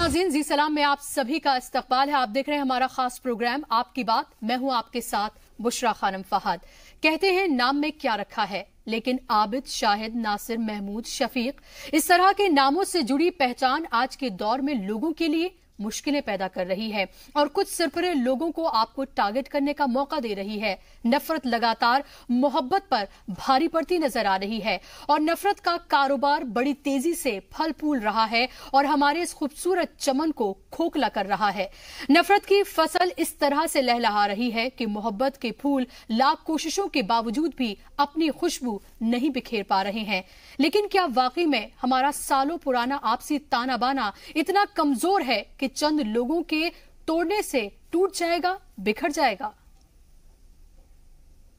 नाज़रीन, जी सलाम में आप सभी का इस्तकबाल है। आप देख रहे हैं हमारा खास प्रोग्राम आपकी बात। मैं हूं आपके साथ बुशरा खानम फहद। कहते हैं नाम में क्या रखा है, लेकिन आबिद, शाहिद, नासिर, महमूद, शफीक, इस तरह के नामों से जुड़ी पहचान आज के दौर में लोगों के लिए मुश्किलें पैदा कर रही है और कुछ सिरफरे लोगों को आपको टारगेट करने का मौका दे रही है। नफरत लगातार मोहब्बत पर भारी पड़ती नजर आ रही है और नफरत का कारोबार बड़ी तेजी से फल फूल रहा है और हमारे इस खूबसूरत चमन को खोखला कर रहा है। नफरत की फसल इस तरह से लहलहा रही है कि मोहब्बत के फूल लाख कोशिशों के बावजूद भी अपनी खुशबू नहीं बिखेर पा रहे हैं। लेकिन क्या वाकई में हमारा सालों पुराना आपसी ताना बाना इतना कमजोर है कि चंद लोगों के तोड़ने से टूट जाएगा, बिखर जाएगा?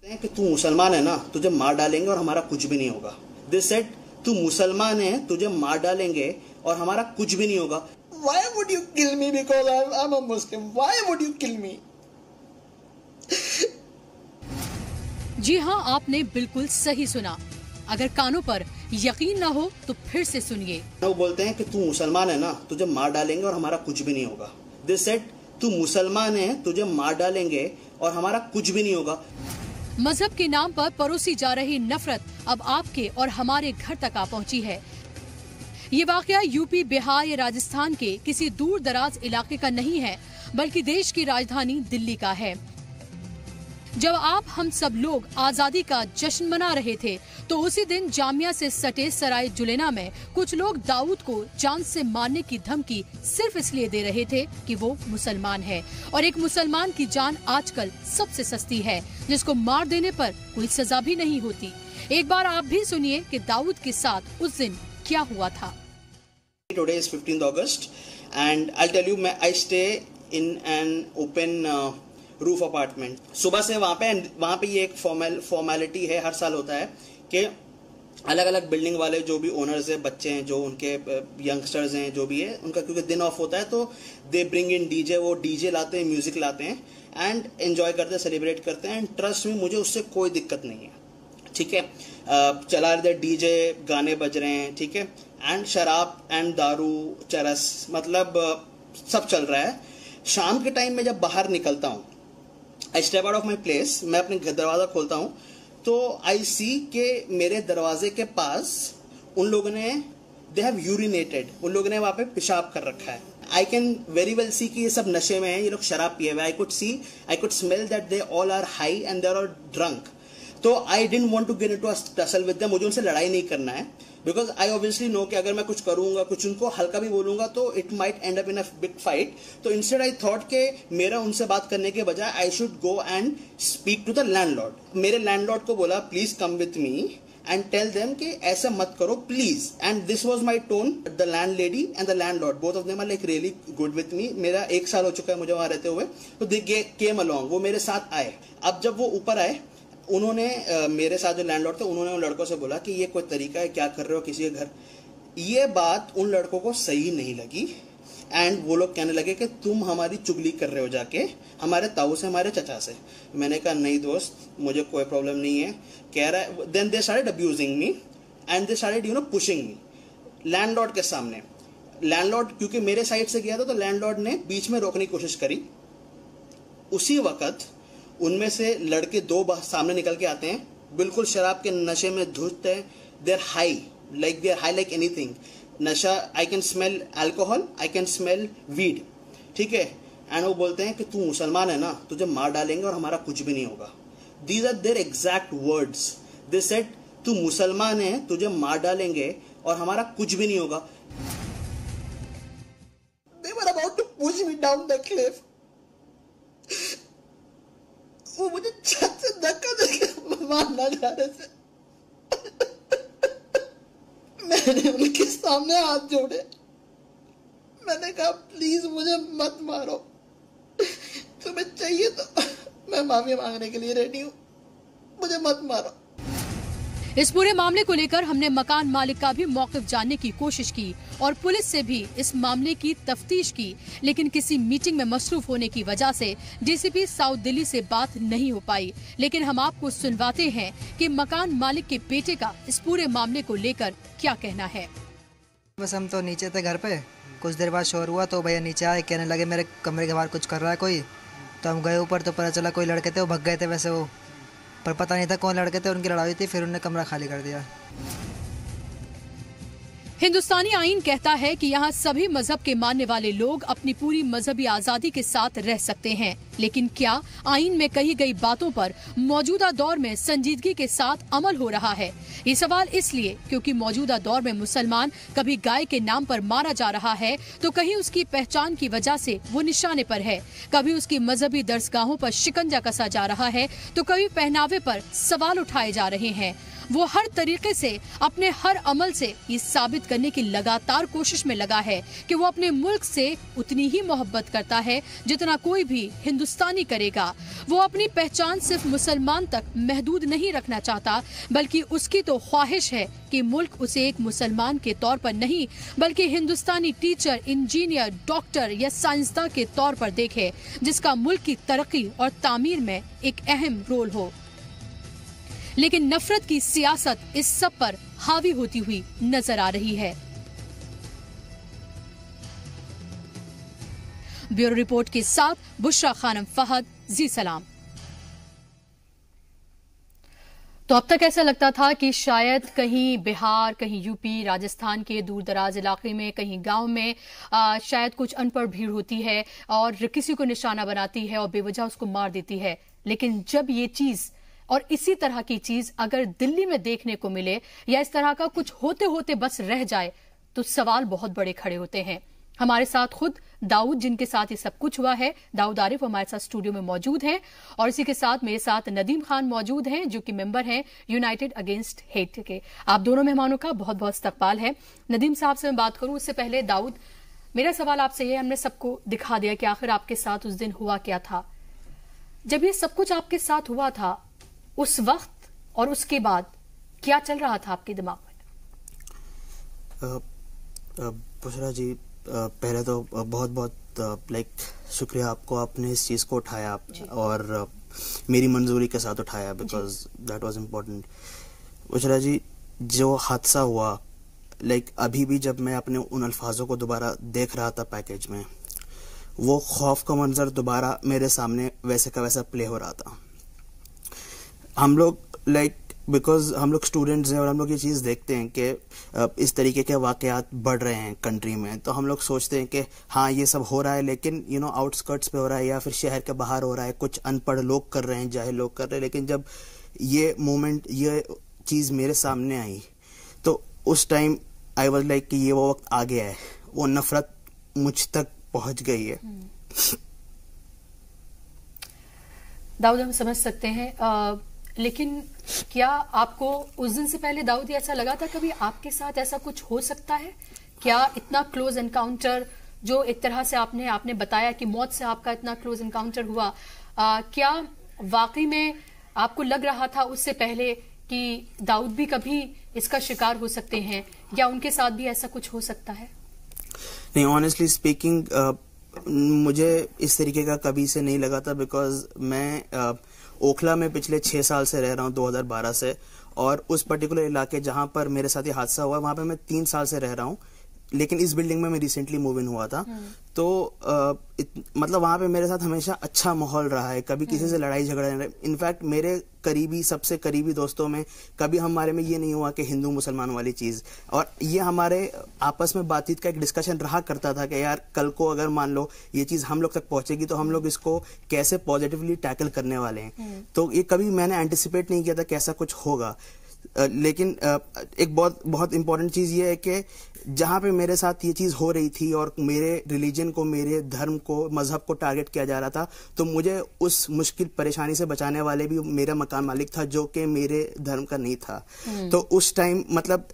कि तू मुसलमान है ना, तुझे मार डालेंगे और हमारा कुछ भी नहीं होगा। They said, तू मुसलमान है, तुझे मार डालेंगे और हमारा कुछ भी नहीं होगा। Why would you kill me because I'm a Muslim? Why would you kill me? जी हां, आपने बिल्कुल सही सुना। अगर कानों पर यकीन ना हो तो फिर से सुनिए। वो बोलते हैं कि तू मुसलमान है ना, तुझे मार डालेंगे और हमारा कुछ भी नहीं होगा। They said, तू मुसलमान है, तुझे मार डालेंगे और हमारा कुछ भी नहीं होगा। मजहब के नाम पर परोसी जा रही नफरत अब आपके और हमारे घर तक आ पहुंची है। ये वाकया यूपी, बिहार या राजस्थान के किसी दूर दराज इलाके का नहीं है, बल्कि देश की राजधानी दिल्ली का है। जब आप हम सब लोग आजादी का जश्न मना रहे थे तो उसी दिन जामिया से सटे सराय जुलेना में कुछ लोग दाऊद को जान से मारने की धमकी सिर्फ इसलिए दे रहे थे कि वो मुसलमान है और एक मुसलमान की जान आजकल सबसे सस्ती है, जिसको मार देने पर कोई सजा भी नहीं होती। एक बार आप भी सुनिए कि दाऊद के साथ उस दिन क्या हुआ था। Today is 15th August and I'll tell you, I stay in an open roof apartment. सुबह से वहाँ पे ये एक फॉर्मेलिटी है, हर साल होता है कि अलग अलग बिल्डिंग वाले जो भी ओनर्स हैं, बच्चे हैं, जो उनके यंगस्टर्स हैं, जो भी है उनका, क्योंकि दिन ऑफ होता है तो दे ब्रिंग इन डीजे, वो डीजे लाते हैं, म्यूजिक लाते हैं एंड एंजॉय करते हैं, सेलिब्रेट करते हैं। एंड ट्रस्ट में मुझे उससे कोई दिक्कत नहीं है, ठीक है। चला रहे डीजे, गाने बज रहे हैं, ठीक है, एंड शराब एंड दारू, चरस, मतलब सब चल रहा है। शाम के टाइम में जब बाहर निकलता हूँ, आई step out of my place, मैं अपने दरवाजा खोलता हूँ तो आई सी के मेरे दरवाजे के पास उन लोगों ने, दे हैव यूरिनेटेड, उन लोगों ने वहां पे पेशाब कर रखा है। आई कैन वेरी वेल सी कि ये सब नशे में है, ये लोग शराब पिए हुए। I could smell that they all are high and they are drunk. तो I didn't want to get into a tussle with them, मुझे उनसे लड़ाई नहीं करना है, बिकॉज आई ऑब्वियसली नो कि अगर मैं कुछ करूंगा, कुछ उनको हल्का भी बोलूंगा तो it might end up in a big fight. तो इंस्टेड आई थॉट के मेरा उनसे बात करने के बजाय I should go and speak to the landlord. मेरे लैंडलॉर्ड को बोला please come with me and tell them कि ऐसा मत करो please. And this was my tone. The landlady and the landlord, both of them are like really good with me. मेरा 1 साल हो चुका है मुझे वहां रहते हुए, तो दे केम अलोंग, वो मेरे साथ आए। अब जब वो ऊपर आए, उन्होंने मेरे साथ जो लैंडलॉर्ड थे, उन्होंने उन लड़कों से बोला कि ये कोई तरीका है, क्या कर रहे हो किसी के घर। ये बात उन लड़कों को सही नहीं लगी एंड वो लोग कहने लगे कि तुम हमारी चुगली कर रहे हो जाके हमारे ताऊ से, हमारे चचा से। मैंने कहा नहीं दोस्त, मुझे कोई प्रॉब्लम नहीं है। कह रहा है, then they started abusing me and they started pushing me landlord के सामने। लैंडलॉर्ड क्योंकि मेरे साइड से गया था तो लैंडलॉर्ड ने बीच में रोकने की कोशिश करी। उसी वक्त उनमें से लड़के 2 सामने निकल के आते हैं, बिल्कुल शराब के नशे में धुत है। देर हाई लाइक एनीथिंग। नशा, I can smell alcohol, I can smell weed, ठीक है। एंड वो बोलते हैं कि तू मुसलमान है ना, तुझे मार डालेंगे और हमारा कुछ भी नहीं होगा। These are their exact words. They said, तू मुसलमान है, तुझे मार डालेंगे और हमारा कुछ भी नहीं होगा। They were about to push me down the cliff. वो मुझे छत से धक्का देके मारना चाह रहे थे। मैंने उनके सामने हाथ जोड़े, मैंने कहा प्लीज मुझे मत मारो, तुम्हें चाहिए तो मैं माफी मांगने के लिए रेडी हूँ, मुझे मत मारो। इस पूरे मामले को लेकर हमने मकान मालिक का भी मौक़िफ़ जानने की कोशिश की और पुलिस से भी इस मामले की तफ्तीश की, लेकिन किसी मीटिंग में मसरूफ होने की वजह से डीसीपी साउथ दिल्ली से बात नहीं हो पाई। लेकिन हम आपको सुनवाते हैं कि मकान मालिक के बेटे का इस पूरे मामले को लेकर क्या कहना है। बस हम तो नीचे थे घर पे, कुछ देर बाद शोर हुआ तो भैया नीचे आए, कहने लगे मेरे कमरे के बाहर कुछ कर रहा है कोई। तो हम गए ऊपर तो पता चला कोई लड़के थे, वो भग गए थे वैसे वो, पर पता नहीं था कौन लड़के थे, उनकी लड़ाई थी, फिर उन्होंने कमरा खाली कर दिया। हिंदुस्तानी आईन कहता है कि यहाँ सभी मजहब के मानने वाले लोग अपनी पूरी मजहबी आजादी के साथ रह सकते हैं, लेकिन क्या आईन में कही गई बातों पर मौजूदा दौर में संजीदगी के साथ अमल हो रहा है? ये सवाल इसलिए क्योंकि मौजूदा दौर में मुसलमान कभी गाय के नाम पर मारा जा रहा है तो कहीं उसकी पहचान की वजह से वो निशाने पर है, कभी उसकी मजहबी दरसगाहों पर शिकंजा कसा जा रहा है तो कभी पहनावे पर सवाल उठाए जा रहे हैं। वो हर तरीके से अपने हर अमल से ये साबित करने की लगातार कोशिश में लगा है कि वो अपने मुल्क से उतनी ही मोहब्बत करता है जितना कोई भी हिंदुस्तानी करेगा। वो अपनी पहचान सिर्फ मुसलमान तक महदूद नहीं रखना चाहता, बल्कि उसकी तो ख्वाहिश है कि मुल्क उसे एक मुसलमान के तौर पर नहीं बल्कि हिंदुस्तानी टीचर, इंजीनियर, डॉक्टर या साइंसदान के तौर पर देखे, जिसका मुल्क की तरक्की और तामीर में एक अहम रोल हो। लेकिन नफरत की सियासत इस सब पर हावी होती हुई नजर आ रही है। ब्यूरो रिपोर्ट के साथ बुशरा खानम फहद, जी सलाम। तो अब तक ऐसा लगता था कि शायद कहीं बिहार, कहीं यूपी, राजस्थान के दूर दराज इलाके में, कहीं गांव में शायद कुछ अनपढ़ भीड़ होती है और किसी को निशाना बनाती है और बेवजह उसको मार देती है। लेकिन जब ये चीज और इसी तरह की चीज अगर दिल्ली में देखने को मिले या इस तरह का कुछ होते होते बस रह जाए तो सवाल बहुत बड़े खड़े होते हैं। हमारे साथ खुद दाऊद, जिनके साथ ये सब कुछ हुआ है, दाऊद आरिफ हमारे साथ स्टूडियो में मौजूद हैं और इसी के साथ मेरे साथ नदीम खान मौजूद हैं जो कि मेंबर हैं यूनाइटेड अगेंस्ट हेट के। आप दोनों मेहमानों का बहुत बहुत इस्तकबाल है। नदीम साहब से मैं बात करूं उससे पहले दाऊद, मेरा सवाल आपसे ये है, हमने सबको दिखा दिया कि आखिर आपके साथ उस दिन हुआ क्या था। जब ये सब कुछ आपके साथ हुआ था उस वक्त और उसके बाद क्या चल रहा था आपके दिमाग में? बुशरा जी, पहले तो बहुत बहुत शुक्रिया आपको, आपने इस चीज को उठाया और मेरी मंजूरी के साथ उठाया, because that was important. Bushra ji, जो हादसा हुआ, अभी भी जब मैं अपने उन अल्फाजों को दोबारा देख रहा था पैकेज में, वो खौफ का मंजर दोबारा मेरे सामने वैसे का वैसा प्ले हो रहा था। हम लोग बिकॉज हम लोग स्टूडेंट्स हैं और हम लोग ये चीज़ देखते हैं कि इस तरीके के वाकयात बढ़ रहे हैं कंट्री में, तो हम लोग सोचते हैं कि हाँ ये सब हो रहा है, लेकिन आउटस्कर्ट्स पे हो रहा है या फिर शहर के बाहर हो रहा है, कुछ अनपढ़ लोग कर रहे हैं, जाहिल लोग कर रहे हैं। लेकिन जब ये मोमेंट, ये चीज़ मेरे सामने आई तो उस टाइम आई वाज लाइक कि ये वो वक्त आ गया है, वो नफरत मुझ तक पहुंच गई है। दाऊद, हम समझ सकते हैं, लेकिन क्या आपको उस दिन से पहले दाऊद ऐसा लगा था कभी आपके साथ ऐसा कुछ हो सकता है? क्या इतना क्लोज एनकाउंटर जो एक तरह से आपने बताया कि मौत से आपका इतना क्लोज एनकाउंटर हुआ, क्या वाकई में आपको लग रहा था उससे पहले कि दाऊद भी कभी इसका शिकार हो सकते हैं या उनके साथ भी ऐसा कुछ हो सकता है? नहीं, ऑनेस्टली स्पीकिंग मुझे इस तरीके का कभी से नहीं लगा था, बिकॉज मैं ओखला में पिछले 6 साल से रह रहा हूँ, 2012 से, और उस पर्टिकुलर इलाके जहाँ पर मेरे साथ ये हादसा हुआ वहाँ पे मैं 3 साल से रह रहा हूँ। लेकिन इस बिल्डिंग में मैं रिसेंटली मूव इन हुआ था, तो मतलब वहाँ पे मेरे साथ हमेशा अच्छा माहौल रहा है, कभी किसी से लड़ाई झगड़ा नहीं रहा। इनफैक्ट मेरे करीबी, सबसे करीबी दोस्तों में कभी हमारे में ये नहीं हुआ कि हिंदू मुसलमान वाली चीज, और ये हमारे आपस में बातचीत का एक डिस्कशन रहा करता था कि यार कल को अगर मान लो ये चीज हम लोग तक पहुंचेगी तो हम लोग इसको कैसे पॉजिटिवली टैकल करने वाले हैं। तो ये कभी मैंने एंटिसिपेट नहीं किया था कि ऐसा कुछ होगा। लेकिन एक बहुत इंपॉर्टेंट चीज ये है कि जहां पे मेरे साथ ये चीज हो रही थी और मेरे रिलीजन को, मेरे धर्म को, मजहब को टारगेट किया जा रहा था, तो मुझे उस मुश्किल परेशानी से बचाने वाले भी मेरा मकान मालिक था जो कि मेरे धर्म का नहीं था। तो उस टाइम मतलब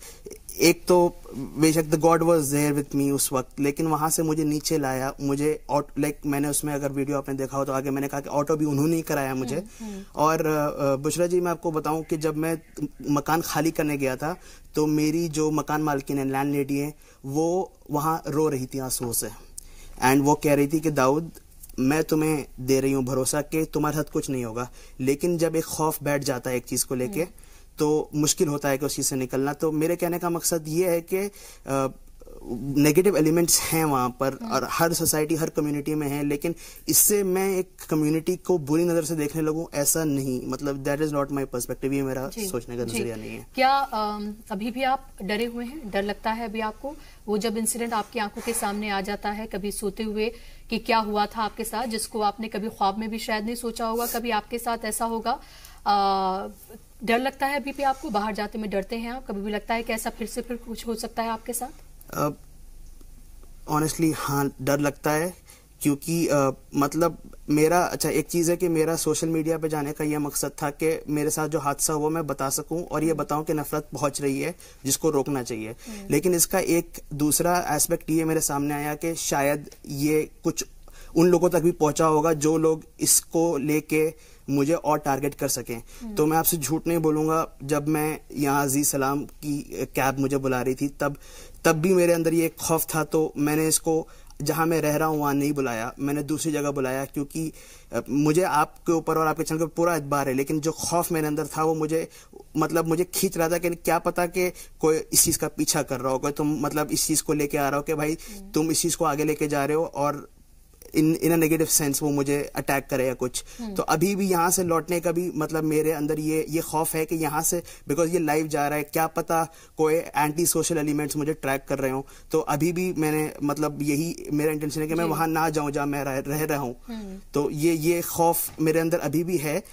एक तो बेशक the god was there with me उस वक्त, लेकिन वहां से मुझे नीचे लाया, मुझे मैंने उसमें अगर वीडियो आपने देखा हो तो आगे मैंने कहा कि ऑटो भी उन्होंने ही कराया मुझे। और बुशरा जी, मैं आपको बताऊं कि जब मैं मकान खाली करने गया था तो मेरी जो मकान मालकिन है, लैंड लेडी है, वो वहां रो रही थी आंसुओं से, एंड वो कह रही थी कि दाऊद, मैं तुम्हें दे रही हूँ भरोसा कि तुम्हारे साथ कुछ नहीं होगा, लेकिन जब एक खौफ बैठ जाता है एक चीज को लेके तो मुश्किल होता है कि उस चीज से निकलना। तो मेरे कहने का मकसद ये है कि नेगेटिव एलिमेंट्स हैं वहाँ पर, और हर सोसाइटी हर कम्युनिटी में है, लेकिन इससे मैं एक कम्युनिटी को बुरी नज़र से देखने लगूं ऐसा नहीं, मतलब that is not my perspective, ये मेरा सोचने का नजरिया नहीं है। क्या अभी भी आप डरे हुए हैं? डर लगता है अभी आपको? वो जब इंसिडेंट आपकी आंखों के सामने आ जाता है कभी सोते हुए कि क्या हुआ था आपके साथ, जिसको आपने कभी ख्वाब में भी शायद नहीं सोचा होगा कभी आपके साथ ऐसा होगा, डर लगता है अभी भी आपको? बाहर जाते में डरते हैं आप? कभी भी लगता है कि ऐसा फिर से फिर कुछ हो सकता है आपके साथ? ऑनेस्टली हाँ, डर लगता है, क्योंकि मतलब मेरा एक चीज़ है कि मेरा सोशल मीडिया पे जाने का यह मकसद था कि मेरे साथ जो हादसा हुआ मैं बता सकूं और ये बताऊं कि नफरत पहुंच रही है जिसको रोकना चाहिए। लेकिन इसका एक दूसरा एस्पेक्ट ये मेरे सामने आया कि शायद ये कुछ उन लोगों तक भी पहुंचा होगा जो लोग इसको लेके मुझे और टारगेट कर सकें। तो मैं आपसे झूठ नहीं बोलूंगा, जब मैं यहाँ अजीज सलाम की कैब मुझे बुला रही थी तब भी मेरे अंदर ये खौफ था, तो मैंने इसको जहां मैं रह रहा हूं वहां नहीं बुलाया, मैंने दूसरी जगह बुलाया, क्योंकि मुझे आपके ऊपर और आपके चैनल पर पूरा एतबार है, लेकिन जो खौफ मेरे अंदर था वो मुझे खींच रहा था कि क्या पता कि कोई इस चीज का पीछा कर रहा हो, कोई तुम इस चीज को लेके आ रहा हो कि भाई तुम इस चीज को आगे लेके जा रहे हो और इन अ नेगेटिव सेंस वो मुझे अटैक करे या कुछ। तो अभी भी यहाँ से लौटने का भी मेरे अंदर ये खौफ है कि यहाँ से, बिकॉज ये लाइव जा रहा है, क्या पता कोई एंटी सोशल एलिमेंट्स मुझे ट्रैक कर रहे हो। तो अभी भी मैंने यही मेरा इंटेंशन है कि मैं वहां ना जाऊं जहां मैं रह रहा हूं। तो ये खौफ मेरे अंदर अभी भी है।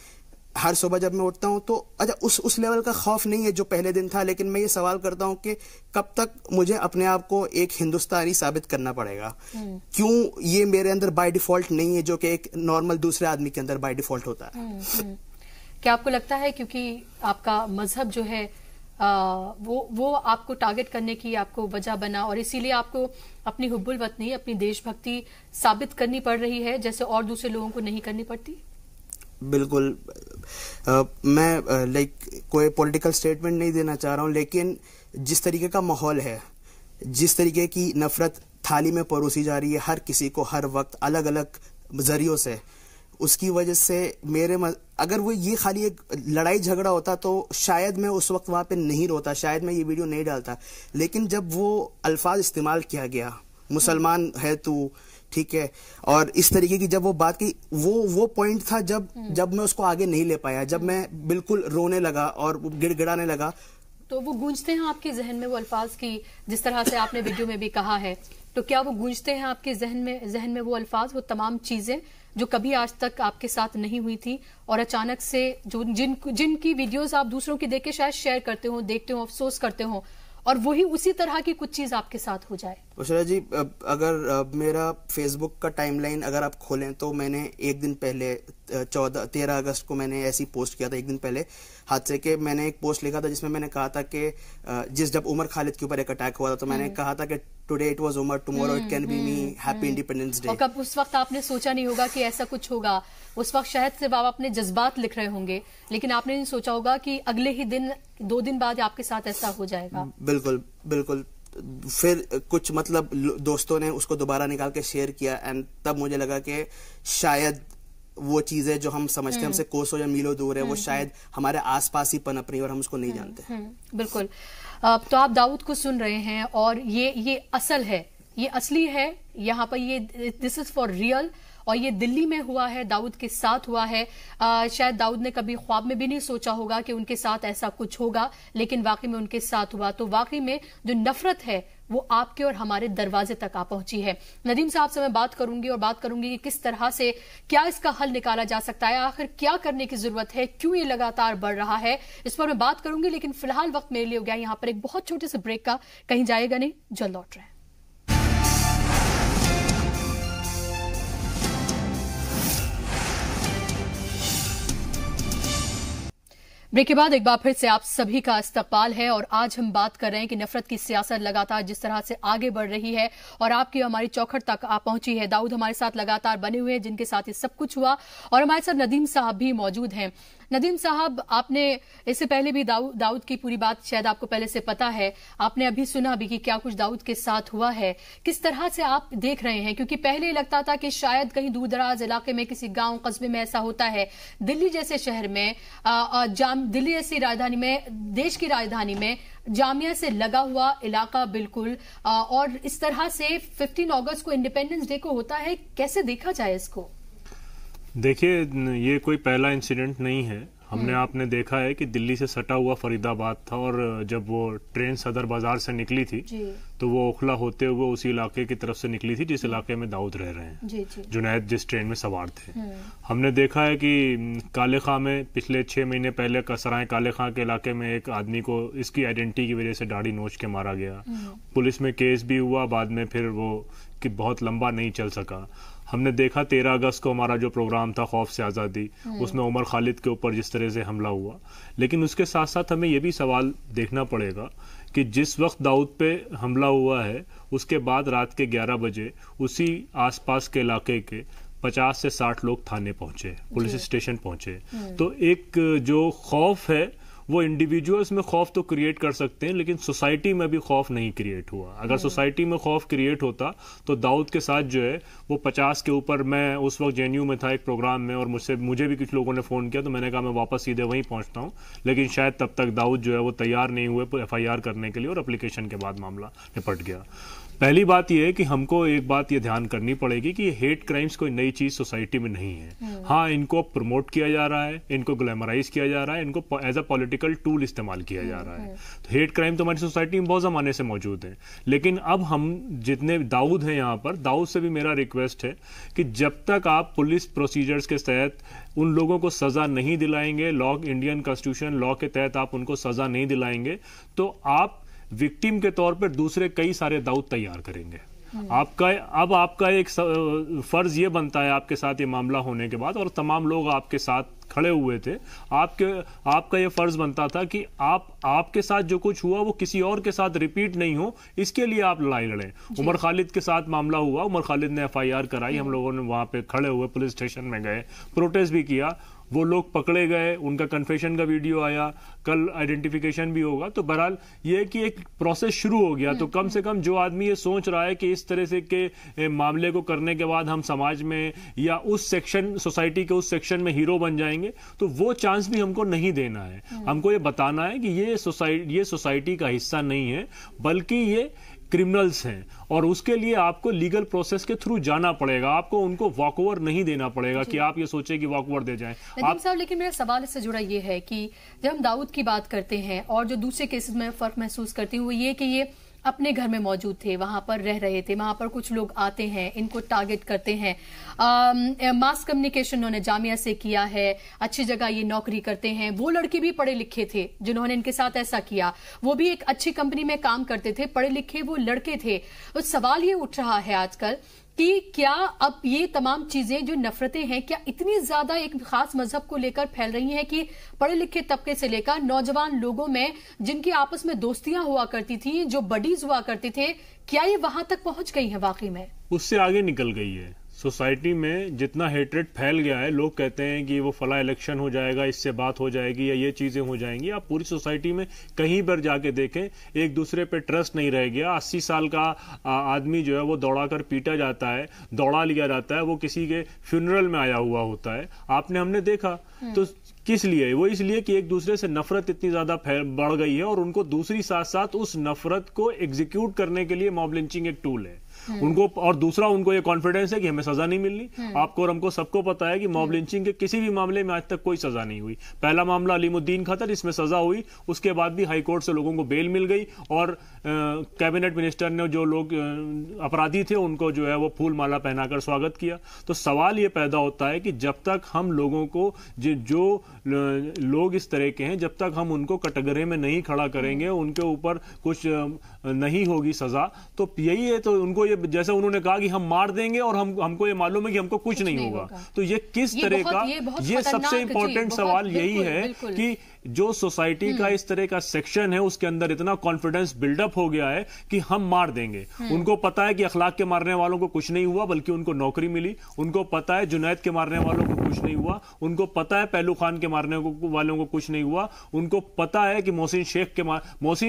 हर सुबह जब मैं उठता हूं तो उस लेवल का खौफ नहीं है जो पहले दिन था, लेकिन मैं ये सवाल करता हूं कि कब तक मुझे अपने आप को एक हिंदुस्तानी साबित करना पड़ेगा? क्यों ये मेरे अंदर बाय डिफॉल्ट नहीं है जो कि एक नॉर्मल दूसरे आदमी के अंदर बाय डिफॉल्ट होता है? क्या आपको लगता है क्योंकि आपका मजहब जो है वो आपको टारगेट करने की आपको वजह बना और इसीलिए आपको अपनी हुब्बुल वतनी, अपनी देशभक्ति साबित करनी पड़ रही है जैसे और दूसरे लोगों को नहीं करनी पड़ती? बिल्कुल। मैं कोई पॉलिटिकल स्टेटमेंट नहीं देना चाह रहा हूं, लेकिन जिस तरीके का माहौल है, जिस तरीके की नफरत थाली में परोसी जा रही है हर किसी को हर वक्त अलग अलग जरियों से, उसकी वजह से अगर वो ये खाली एक लड़ाई झगड़ा होता तो शायद मैं उस वक्त वहां पे नहीं रोता, शायद मैं ये वीडियो नहीं डालता। लेकिन जब वो अल्फाज इस्तेमाल किया गया, मुसलमान है तू, ठीक है, और इस तरीके की जब वो बात की, वो पॉइंट था जब मैं उसको आगे नहीं ले पाया, जब मैं बिल्कुल रोने लगा और गिड़गिड़ाने लगा। तो वो गूंजते हैं आपके जहन में वो अल्फाज की, जिस तरह से आपने वीडियो में भी कहा है, तो क्या वो गूंजते हैं आपके जहन में वो अल्फाज, वो तमाम चीजें जो कभी आज तक आपके साथ नहीं हुई थी और अचानक से जिनकी वीडियोस आप दूसरों की देख के शायद शेयर करते हो, देखते हो, अफसोस करते हो, और वही उसी तरह की कुछ चीज आपके साथ हो जाए? बुशरा जी, अगर मेरा फेसबुक का टाइमलाइन अगर आप खोलें तो मैंने एक दिन पहले 13 अगस्त को मैंने ऐसी पोस्ट किया था, एक दिन पहले हादसे के मैंने एक पोस्ट लिखा था जिसमें मैंने कहा था कि जब उमर खालिद के ऊपर एक अटैक हुआ था तो मैंने कहा था कि today it was Umar, tomorrow it can be me, happy independence day. और कब उस वक्त आपने सोचा नहीं होगा कि ऐसा कुछ होगा? उस वक्त शायद सिर्फ आप अपने जज्बात लिख रहे होंगे, लेकिन आपने नहीं सोचा होगा कि अगले ही दिन 2 दिन बाद आपके साथ ऐसा हो जाएगा। बिल्कुल बिल्कुल। फिर कुछ दोस्तों ने उसको दोबारा निकाल के शेयर किया एंड तब मुझे लगा कि शायद वो चीजें जो हम समझते हैं हमसे कोसों या मीलों दूर है, वो शायद हमारे आसपास ही पनप रही है और हम उसको नहीं जानते। बिल्कुल। तो आप दाऊद को सुन रहे हैं और ये असल है, ये असली है, यहाँ पर ये दिस इज फॉर रियल, और ये दिल्ली में हुआ है, दाऊद के साथ हुआ है। शायद दाऊद ने कभी ख्वाब में भी नहीं सोचा होगा कि उनके साथ ऐसा कुछ होगा, लेकिन वाकई में उनके साथ हुआ। तो वाकई में जो नफरत है वो आपके और हमारे दरवाजे तक आ पहुंची है। नदीम साहब से मैं बात करूंगी कि किस तरह से क्या इसका हल निकाला जा सकता है, आखिर क्या करने की जरूरत है, क्यों ये लगातार बढ़ रहा है, इस पर मैं बात करूंगी। लेकिन फिलहाल वक्त मेरे लिए हो गया यहाँ पर एक बहुत छोटे से ब्रेक का, कहीं जाएगा नहीं, जल्द लौट रहे हैं। ब्रेक के बाद एक बार फिर से आप सभी का इस्तकबाल है और आज हम बात कर रहे हैं कि नफरत की सियासत लगातार जिस तरह से आगे बढ़ रही है और आपकी हमारी चौखट तक आ पहुंची है। दाऊद हमारे साथ लगातार बने हुए हैं जिनके साथ ये सब कुछ हुआ, और हमारे साथ नदीम साहब भी मौजूद हैं। नदीम साहब, आपने इससे पहले भी दाऊद की पूरी बात शायद आपको पहले से पता है, आपने अभी सुना भी कि क्या कुछ दाऊद के साथ हुआ है, किस तरह से आप देख रहे हैं? क्योंकि पहले लगता था कि शायद कहीं दूर दराज इलाके में, किसी गांव कस्बे में ऐसा होता है, दिल्ली जैसे शहर में, दिल्ली जैसी राजधानी में, देश की राजधानी में, जामिया से लगा हुआ इलाका बिल्कुल, और इस तरह से 15 अगस्त को इंडिपेंडेंस डे को होता है, कैसे देखा जाए इसको? देखिए, ये कोई पहला इंसिडेंट नहीं है। हमने आपने देखा है कि दिल्ली से सटा हुआ फरीदाबाद था, और जब वो ट्रेन सदर बाजार से निकली थी तो वो ओखला होते हुए उसी इलाके की तरफ से निकली थी जिस इलाके में दाऊद रह रहे हैं, जुनैद जिस ट्रेन में सवार थे। हमने देखा है कि काले खां में पिछले 6 महीने पहले सराय काले खां के इलाके में एक आदमी को इसकी आइडेंटिटी की वजह से दाढ़ी नोच के मारा गया। पुलिस में केस भी हुआ, बाद में फिर वो कि बहुत लंबा नहीं चल सका। हमने देखा 13 अगस्त को हमारा जो प्रोग्राम था खौफ से आज़ादी, उसमें उमर खालिद के ऊपर जिस तरह से हमला हुआ। लेकिन उसके साथ साथ हमें ये भी सवाल देखना पड़ेगा कि जिस वक्त दाऊद पे हमला हुआ है उसके बाद रात के 11 बजे उसी आसपास के इलाके के 50 से 60 लोग थाने पहुंचे, पुलिस स्टेशन पहुंचे। तो एक जो खौफ है वो इंडिविजुअल्स में खौफ तो क्रिएट कर सकते हैं, लेकिन सोसाइटी में भी खौफ नहीं क्रिएट हुआ। अगर सोसाइटी में खौफ क्रिएट होता तो दाऊद के साथ जो है वो 50 के ऊपर, मैं उस वक्त जेएनयू में था एक प्रोग्राम में, और मुझे भी कुछ लोगों ने फ़ोन किया, तो मैंने कहा मैं वापस सीधे वहीं पहुंचता हूं, लेकिन शायद तब तक दाऊद जो है वो तैयार नहीं हुए FIR करने के लिए, और एप्लीकेशन के बाद मामला निपट गया। पहली बात यह है कि हमको एक बात ये ध्यान करनी पड़ेगी कि हेट क्राइम्स कोई नई चीज सोसाइटी में नहीं है। हाँ, इनको प्रमोट किया जा रहा है, इनको ग्लैमराइज किया जा रहा है, इनको एज अ पॉलिटिकल टूल इस्तेमाल किया जा रहा है। तो हेट क्राइम तो हमारी सोसाइटी में बहुत जमाने से मौजूद है। लेकिन अब हम जितने दाऊद हैं यहाँ पर, दाऊद से भी मेरा रिक्वेस्ट है कि जब तक आप पुलिस प्रोसीजर्स के तहत उन लोगों को सजा नहीं दिलाएंगे, लॉ, इंडियन कॉन्स्टिट्यूशन लॉ के तहत आप उनको सजा नहीं दिलाएंगे, तो आप विक्टिम के तौर पर दूसरे कई सारे दाऊद तैयार करेंगे। आपका एक फर्ज ये बनता है आपके साथ ये मामला होने के बाद, और तमाम लोग आपके साथ खड़े हुए थे, आपका ये फर्ज बनता था कि आपके साथ जो कुछ हुआ वो किसी और के साथ रिपीट नहीं हो, इसके लिए आप लड़ाई लड़ें। उमर खालिद के साथ मामला हुआ, उमर खालिद ने FIR कराई, हम लोगों ने वहां पे खड़े हुए पुलिस स्टेशन में गए, प्रोटेस्ट भी किया, वो लोग पकड़े गए, उनका कन्फेशन का वीडियो आया, कल आइडेंटिफिकेशन भी होगा। तो बहरहाल ये कि एक प्रोसेस शुरू हो गया। तो कम से कम जो आदमी ये सोच रहा है कि इस तरह से के मामले को करने के बाद हम समाज में या उस सेक्शन, सोसाइटी के उस सेक्शन में हीरो बन जाएंगे, तो वो चांस भी हमको नहीं देना है। हमको ये बताना है कि ये सोसाइटी का हिस्सा नहीं है, बल्कि ये क्रिमिनल्स हैं, और उसके लिए आपको लीगल प्रोसेस के थ्रू जाना पड़ेगा। आपको उनको वॉकओवर नहीं देना पड़ेगा कि आप ये सोचे कि वॉकओवर दे जाएं। नदीम साहब, लेकिन मेरा सवाल इससे जुड़ा ये है कि जब हम दाऊद की बात करते हैं और जो दूसरे केसेस में फर्क महसूस करती हूँ वो ये कि ये अपने घर में मौजूद थे, वहां पर रह रहे थे, वहां पर कुछ लोग आते हैं, इनको टारगेट करते हैं। मास कम्युनिकेशन उन्होंने जामिया से किया है, अच्छी जगह ये नौकरी करते हैं। वो लड़के भी पढ़े लिखे थे जिन्होंने इनके साथ ऐसा किया, वो भी एक अच्छी कंपनी में काम करते थे, पढ़े लिखे वो लड़के थे। तो सवाल ये उठ रहा है आजकल कि क्या अब ये तमाम चीजें जो नफरतें हैं, क्या इतनी ज्यादा एक खास मजहब को लेकर फैल रही हैं कि पढ़े लिखे तबके से लेकर नौजवान लोगों में, जिनकी आपस में दोस्तियां हुआ करती थी, जो बडीज हुआ करते थे, क्या ये वहां तक पहुंच गई है वाकई में? उससे आगे निकल गई है। सोसाइटी में जितना हेट्रेड फैल गया है, लोग कहते हैं कि वो फला इलेक्शन हो जाएगा, इससे बात हो जाएगी, या ये चीजें हो जाएंगी। आप पूरी सोसाइटी में कहीं पर जाके देखें, एक दूसरे पे ट्रस्ट नहीं रह गया। 80 साल का आदमी जो है वो दौड़ाकर पीटा जाता है, दौड़ा लिया जाता है, वो किसी के फ्यूनरल में आया हुआ होता है। हमने देखा। तो किस लिए? वो इसलिए कि एक दूसरे से नफरत इतनी ज्यादा बढ़ गई है, और उनको दूसरी साथ साथ उस नफरत को एग्जीक्यूट करने के लिए मॉब लिंचिंग एक टूल है उनको। और दूसरा, उनको ये कॉन्फिडेंस है कि हमें सजा नहीं मिलनी। आपको और हमको सबको पता है कि मॉब लिंचिंग के किसी भी मामले में आज तक कोई सजा नहीं हुई। पहला मामला अलीमुद्दीन खतर, इसमें सजा हुई, उसके बाद भी हाई कोर्ट से लोगों को बेल मिल गई, और कैबिनेट मिनिस्टर ने जो लोग अपराधी थे उनको जो है वो फूल माला पहनाकर स्वागत किया। तो सवाल ये पैदा होता है कि जब तक हम लोगों को, जो लोग इस तरह के हैं, जब तक हम उनको कटघरे में नहीं खड़ा करेंगे, उनके ऊपर कुछ नहीं होगी सजा, तो यही है। तो उनको ये, जैसे उन्होंने कहा कि हम मार देंगे और हमको ये मालूम है कि हमको कुछ नहीं होगा, तो ये किस तरह का, ये सबसे इंपॉर्टेंट सवाल यही है कि जो सोसाइटी का इस तरह का सेक्शन है उसके अंदर इतना कॉन्फिडेंस बिल्डअप हो गया है कि हम मार देंगे। उनको पता है कि अखलाक के मारने वालों को कुछ नहीं हुआ, बल्कि उनको नौकरी मिली। उनको पता है जुनैद के मारने वालों को कुछ नहीं हुआ, उनको पता है पहलू खान के मारने वालों को कुछ नहीं हुआ, उनको पता है कि मोहसिन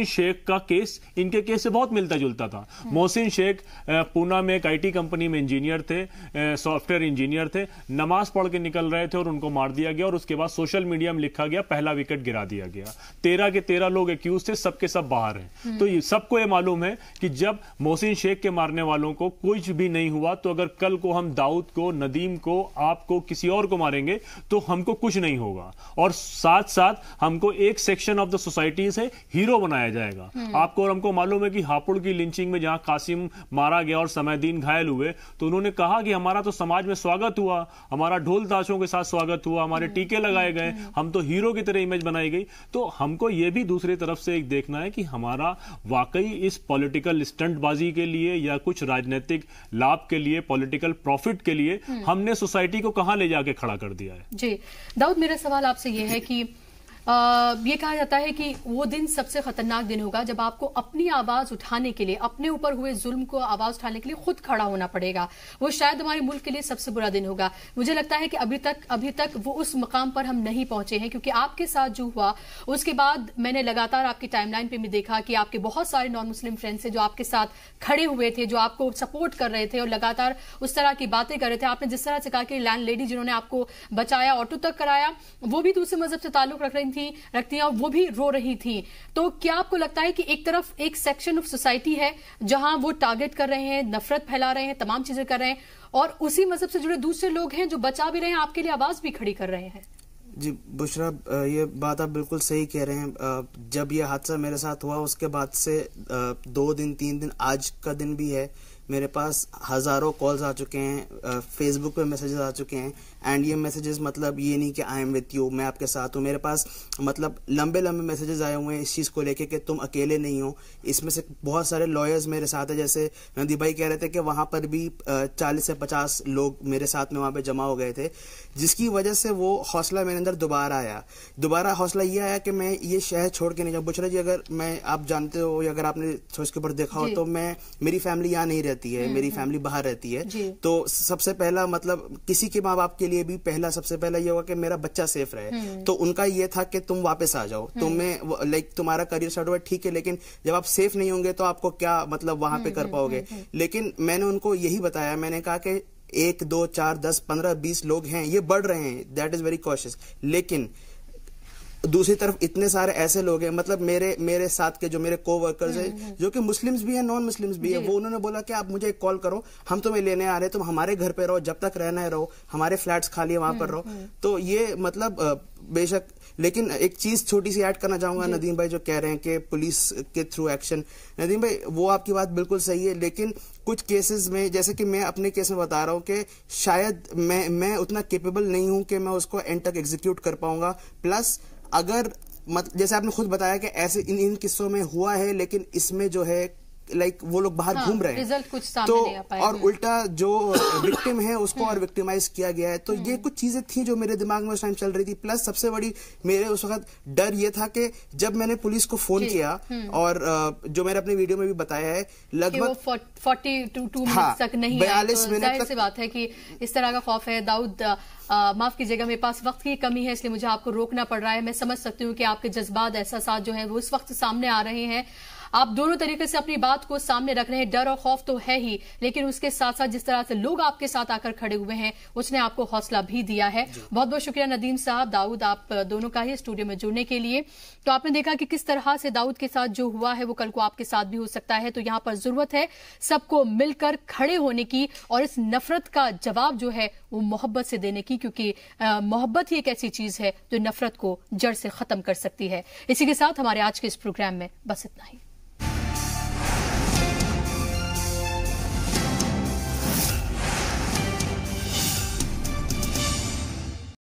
शेख का केस इनके केस से बहुत मिलता जुलता था। मोहसिन शेख पूना में एक IT कंपनी में इंजीनियर थे, सॉफ्टवेयर इंजीनियर थे, नमाज पढ़ के निकल रहे थे और उनको मार दिया गया। और उसके बाद सोशल मीडिया में लिखा गया पहला विकेट गिरा दिया गया। 13 के 13 लोग एक्यूज थे, सबके सब बाहर हैं। तो सबको ये मालूम है कि जब मोहसिन शेख के मारने वालों को कुछ भी नहीं हुआ, तो अगर कल को हम दाऊद को, नदीम को, आपको, किसी और को मारेंगे तो हमको कुछ नहीं होगा। और साथ साथ हमको एक सेक्शन ऑफ द सोसाइटी से हीरो बनाया जाएगा। आपको और हमको मालूम है कि हापुड़ की लिंचिंग में जहां कासिम मारा गया और समयदीन घायल हुए, तो उन्होंने कहा कि हमारा तो समाज में स्वागत हुआ, हमारा ढोल ताशों के साथ स्वागत हुआ, हमारे टीके लगाए गए, हम तो हीरो की तरह इमेज बनाई गई। तो हमको यह भी दूसरी तरफ से एक देखना है कि हमारा वाकई इस पॉलिटिकल स्टंटबाजी के लिए या कुछ राजनीतिक लाभ के लिए, पॉलिटिकल प्रॉफिट के लिए हमने सोसाइटी को कहां ले जाके खड़ा कर दिया है। जी दाऊद, मेरा सवाल आपसे यह है कि ये कहा जाता है कि वो दिन सबसे खतरनाक दिन होगा जब आपको अपनी आवाज उठाने के लिए, अपने ऊपर हुए जुल्म को आवाज उठाने के लिए खुद खड़ा होना पड़ेगा। वो शायद हमारे मुल्क के लिए सबसे बुरा दिन होगा। मुझे लगता है कि अभी तक वो उस मकाम पर हम नहीं पहुंचे हैं, क्योंकि आपके साथ जो हुआ उसके बाद मैंने लगातार आपकी टाइमलाइन पे भी देखा कि आपके बहुत सारे नॉन मुस्लिम फ्रेंड्स थे जो आपके साथ खड़े हुए थे, जो आपको सपोर्ट कर रहे थे और लगातार उस तरह की बातें कर रहे थे। आपने जिस तरह से कहा कि लैंड लेडी जिन्होंने आपको बचाया, ऑटो तक कराया, वो भी दूसरे मजहब से ताल्लुक रखती हैं और वो भी रो रही थी। तो क्या आपको लगता है कि एक तरफ एक सेक्शन ऑफ सोसाइटी है जहां वो टारगेट कर रहे हैं, नफरत फैला रहे हैं, तमाम चीजें कर रहे हैं, और उसी मजहब से जुड़े दूसरे लोग हैं जो बचा भी रहे हैं, आपके लिए आवाज भी खड़ी कर रहे हैं? जी बुशरा, ये बात आप बिल्कुल सही कह रहे हैं। जब ये हादसा मेरे साथ हुआ उसके बाद से 2 दिन 3 दिन, आज का दिन भी है, मेरे पास हज़ारों कॉल्स आ चुके हैं, फेसबुक पे मैसेजेस आ चुके हैं। एंड ये मैसेजेस मतलब ये नहीं कि आई एम विथ यू, मैं आपके साथ हूँ। मेरे पास मतलब लंबे लंबे मैसेजेस आए हुए हैं इस चीज़ को लेके कि तुम अकेले नहीं हो। इसमें से बहुत सारे लॉयर्स मेरे साथ है, जैसे नदी भाई कह रहे थे कि वहाँ पर भी 40 से 50 लोग मेरे साथ में वहाँ पे जमा हो गए थे, जिसकी वजह से वो हौसला मेरे अंदर दोबारा आया। दोबारा हौसला ये आया कि मैं ये शहर छोड़ के नहीं जाऊँ। बुशरा जी, अगर मैं, आप जानते हो या अगर आपने सोच के ऊपर देखा हो, तो मेरी फैमिली यहाँ नहीं रहती है, मेरी फैमिली बाहर रहती है। तो सबसे पहला मतलब किसी के माँ बाप के लिए भी सबसे पहला ये होगा कि मेरा बच्चा सेफ रहे। तो उनका ये था कि तुम वापस आ जाओ, तुम्हें लाइक तुम्हारा करियर स्टार्ट हुआ, ठीक है, लेकिन जब आप सेफ नहीं होंगे तो आपको क्या मतलब वहां पे कर पाओगे। लेकिन मैंने उनको यही बताया, मैंने कहा कि 1 2 4 10 15 20 लोग हैं, ये बढ़ रहे हैं, दैट इज वेरी कॉशियस। लेकिन दूसरी तरफ इतने सारे ऐसे लोग हैं, मतलब मेरे साथ के जो मेरे को-वर्कर्स हैं, जो कि मुस्लिम्स भी हैं, नॉन मुस्लिम्स भी हैं, वो उन्होंने बोला कि आप मुझे एक कॉल करो, हम तुम्हें लेने आ रहे हैं, तुम हमारे घर पे रहो, जब तक रहना है रहो, हमारे फ्लैट्स खाली है वहां पर रहो। तो ये मतलब बेशक, लेकिन एक चीज छोटी सी ऐड करना चाहूंगा, नदीम भाई जो कह रहे हैं कि पुलिस के थ्रू एक्शन, नदीम भाई वो आपकी बात बिल्कुल सही है, लेकिन कुछ केसेस में, जैसे कि मैं अपने केस में बता रहा हूं कि शायद मैं उतना केपेबल नहीं हूं कि मैं उसको एंड तक एग्जीक्यूट कर पाऊंगा। प्लस अगर जैसे आपने खुद बताया कि ऐसे इन किस्सों में हुआ है, लेकिन इसमें जो है लाइक वो लोग बाहर घूम रहे हैं, रिजल्ट कुछ सामने तो नहीं आ पाए, और उल्टा जो विक्टिम है उसको और विक्टिमाइज किया गया है। तो ये कुछ चीजें थी जो मेरे दिमाग में उस टाइम चल रही थी। प्लस सबसे बड़ी मेरे उस वक्त डर ये था कि जब मैंने पुलिस को फोन किया, और जो मैंने अपनी वीडियो में भी बताया है, लगभग 42 मिनट तक नहीं, 42 मिनट तक। से बात है कि इस तरह का खौफ है। दाऊद, माफ कीजिएगा, मेरे पास वक्त की कमी है, इसलिए मुझे आपको रोकना पड़ रहा है। मैं समझ सकती हूँ कि आपके जज्बात, एहसासात जो है वो इस वक्त सामने आ रहे हैं। आप दोनों तरीके से अपनी बात को सामने रख रहे हैं। डर और खौफ तो है ही, लेकिन उसके साथ साथ जिस तरह से लोग आपके साथ आकर खड़े हुए हैं, उसने आपको हौसला भी दिया है। बहुत बहुत शुक्रिया नदीम साहब, दाऊद, आप दोनों का ही स्टूडियो में जुड़ने के लिए। तो आपने देखा कि किस तरह से दाऊद के साथ जो हुआ है वो कल को आपके साथ भी हो सकता है। तो यहाँ पर जरूरत है सबको मिलकर खड़े होने की, और इस नफरत का जवाब जो है वो मोहब्बत से देने की, क्योंकि मोहब्बत ही एक ऐसी चीज है जो नफरत को जड़ से खत्म कर सकती है। इसी के साथ हमारे आज के इस प्रोग्राम में बस इतना ही।